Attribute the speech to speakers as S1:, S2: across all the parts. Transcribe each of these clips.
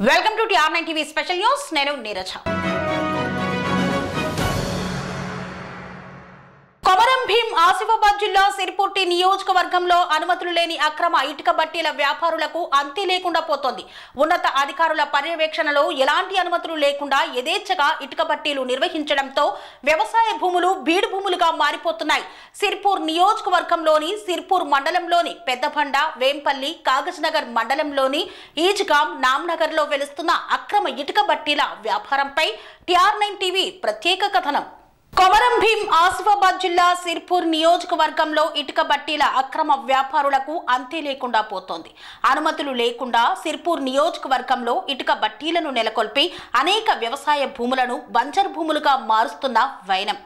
S1: Welcome to TR9 TV special news. నేను నీరజ. కొమరం భీం ఆసిఫాబాద్ జిల్లా సిర్పూర్ నియోజకవర్గంలో అనుమతులు లేని అక్రమ ఇటుక బట్టీల వ్యాపారులకు అంతి లేకుండా పోతోంది. ఉన్నత అధికారుల పర్యవేక్షణలో ఎలాంటి అనుమతులు లేకుండా యథేచ్ఛగా ఇటుక బట్టీలు నిర్వహించడంతో వ్యవసాయ భూములు బీడు భూములుగా మారిపోతున్నాయి. సిర్పూర్ నియోజకవర్గంలోని సిర్పూర్ మండలంలోని పెద్దబండ, వేంపల్లి, కాగజ్నగర్ మండలంలోని ఈజ్గాం, నామ్నగర్ లో వెలుస్తున్న అక్రమ ఇటుక బట్టీల వ్యాపారంపై TR9 టీవీ ప్రత్యేక కథనం. కొమరం భీం ఆసిఫాబాద్ జిల్లా సిర్పూర్ నియోజకవర్గంలో ఇటుక బట్టీల అక్రమ వ్యాపారులకు అంతే లేకుండా పోతోంది. అనుమతులు లేకుండా సిర్పూర్ నియోజకవర్గంలో ఇటుక బట్టీలను నెలకొల్పి అనేక వ్యవసాయ భూములను బంజరు భూములుగా మారుస్తున్న వైనం.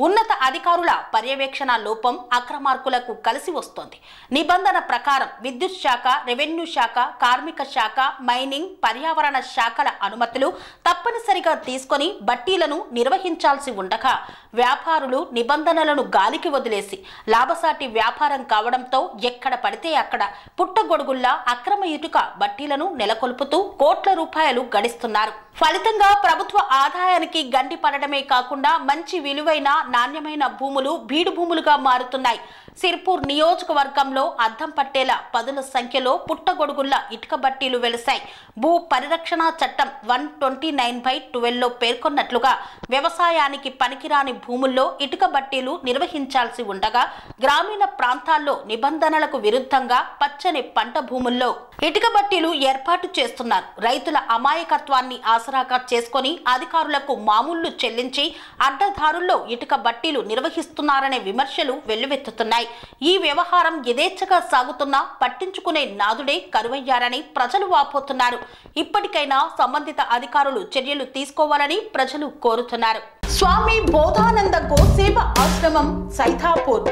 S1: ఉన్నత అధికారుల పర్యవేక్షణ లోపం అక్రమార్కులకు కలిసి వస్తోంది. నిబంధన ప్రకారం విద్యుత్ శాఖ, రెవెన్యూ శాఖ, కార్మిక శాఖ, మైనింగ్, పర్యావరణ శాఖల అనుమతులు తప్పనిసరిగా తీసుకొని బట్టీలను నిర్వహించాల్సి ఉండగా వ్యాపారులు నిబంధనలను గాలికి వదిలేసి లాభసాటి వ్యాపారం కావడంతో ఎక్కడ పడితే అక్కడ పుట్టగొడుగుల్లా అక్రమ ఇటుక బట్టీలను నెలకొల్పుతూ కోట్ల రూపాయలు గడిస్తున్నారు. ఫలితంగా ప్రభుత్వ ఆదాయానికి గండి పడడమే కాకుండా మంచి విలువైన నాణ్యమైన భూములు బీడు భూములుగా మారుతున్నాయి. సిర్పూర్ నియోజకవర్గంలో అద్దం పట్టేలా పదుల సంఖ్యలో పుట్టగొడుగుల్లా ఇటుక బట్టీలు వెలిశాయి. భూ పరిరక్షణ చట్టం 129/12లో పేర్కొన్నట్లుగా వ్యవసాయానికి పనికిరాని భూముల్లో ఇటుక బట్టీలు నిర్వహించాల్సి ఉండగా గ్రామీణ ప్రాంతాల్లో నిబంధనలకు విరుద్ధంగా పచ్చని పంట భూముల్లో ఇటుక బట్టీలు ఏర్పాటు చేస్తున్నారు. రైతుల అమాయకత్వాన్ని ఆసరాగా చేసుకుని అధికారులకు మామూళ్లు చెల్లించి అడ్డదారుల్లో ఇటుక బట్టీలు నిర్వహిస్తున్నారనే విమర్శలు వెల్లువెత్తుతున్నాయి. ఈ వ్యవహారం యథేచ్ఛగా సాగుతున్నా పట్టించుకునే నాదుడే కరువయ్యారని ప్రజలు వాపోతున్నారు. ఇప్పటికైనా సంబంధిత అధికారులు చర్యలు తీసుకోవాలని ప్రజలు కోరుతున్నారు. స్వామి బోధానంద గోసేవ ఆశ్రమం, సైథాపూర్.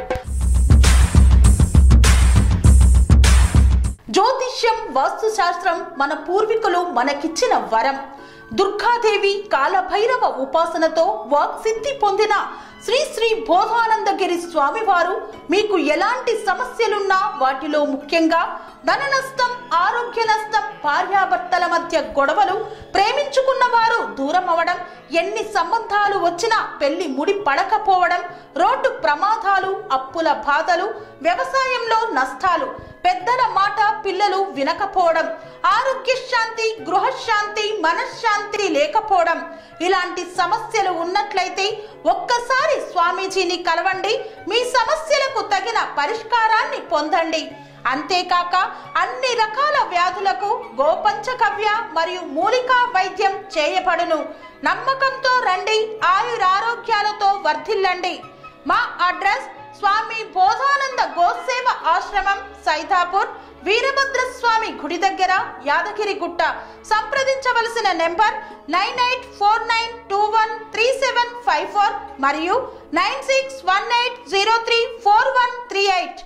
S1: జ్యోతిష్యం, వాస్తుశాస్త్రం మన పూర్వీకులు మనకిచ్చిన వరం. దుర్గాదేవి, కాలభైరవ ఉపాసనతో వాక్సిద్ధి పొందిన శ్రీ శ్రీ బోధానందగిరి స్వామివారు మీకు ఎలాంటి సమస్యలున్నా, వాటిలో ముఖ్యంగా ధన నష్టం, ఆరోగ్య నష్టం, భార్యాభర్తల మధ్య గొడవలు, ప్రేమించుకున్న వారు దూరం అవడం, ఎన్ని సంబంధాలు వచ్చినా పెళ్లి ముడి పడకపోవడం, రోడ్డు ప్రమాదాలు, అప్పుల బాధలు, వ్యవసాయంలో నష్టాలు, పెద్దల మాట పిల్లలు వినకపోవడం, ఆరోగ్య శాంతి, గృహశాంతి, మనశ్శాంతి లేకపోవడం, ఇలాంటి సమస్యలు ఉన్నట్లయితే ఒక్కసారి స్వామీజీని కలవండి. మీ సమస్యలకు తగిన పరిష్కారాన్ని పొందండి. అంతేకాక అన్ని రకాల వ్యాధులకు గోపంచకవ్య మరియు మూలికా వైద్యం చేయబడును. నమ్మకంతో రండి, ఆయురారోగ్యాలతో వర్ధిల్లండి. మా అడ్రస్ స్వామి బోధానంద గోసేవ ఆశ్రమం, సైథాపూర్, వీరభద్రస్వామి గుడి దగ్గర, యాదగిరిగుట్ట. సంప్రదించవలసిన నెంబర్ 9849213754 మరియు 9618034138.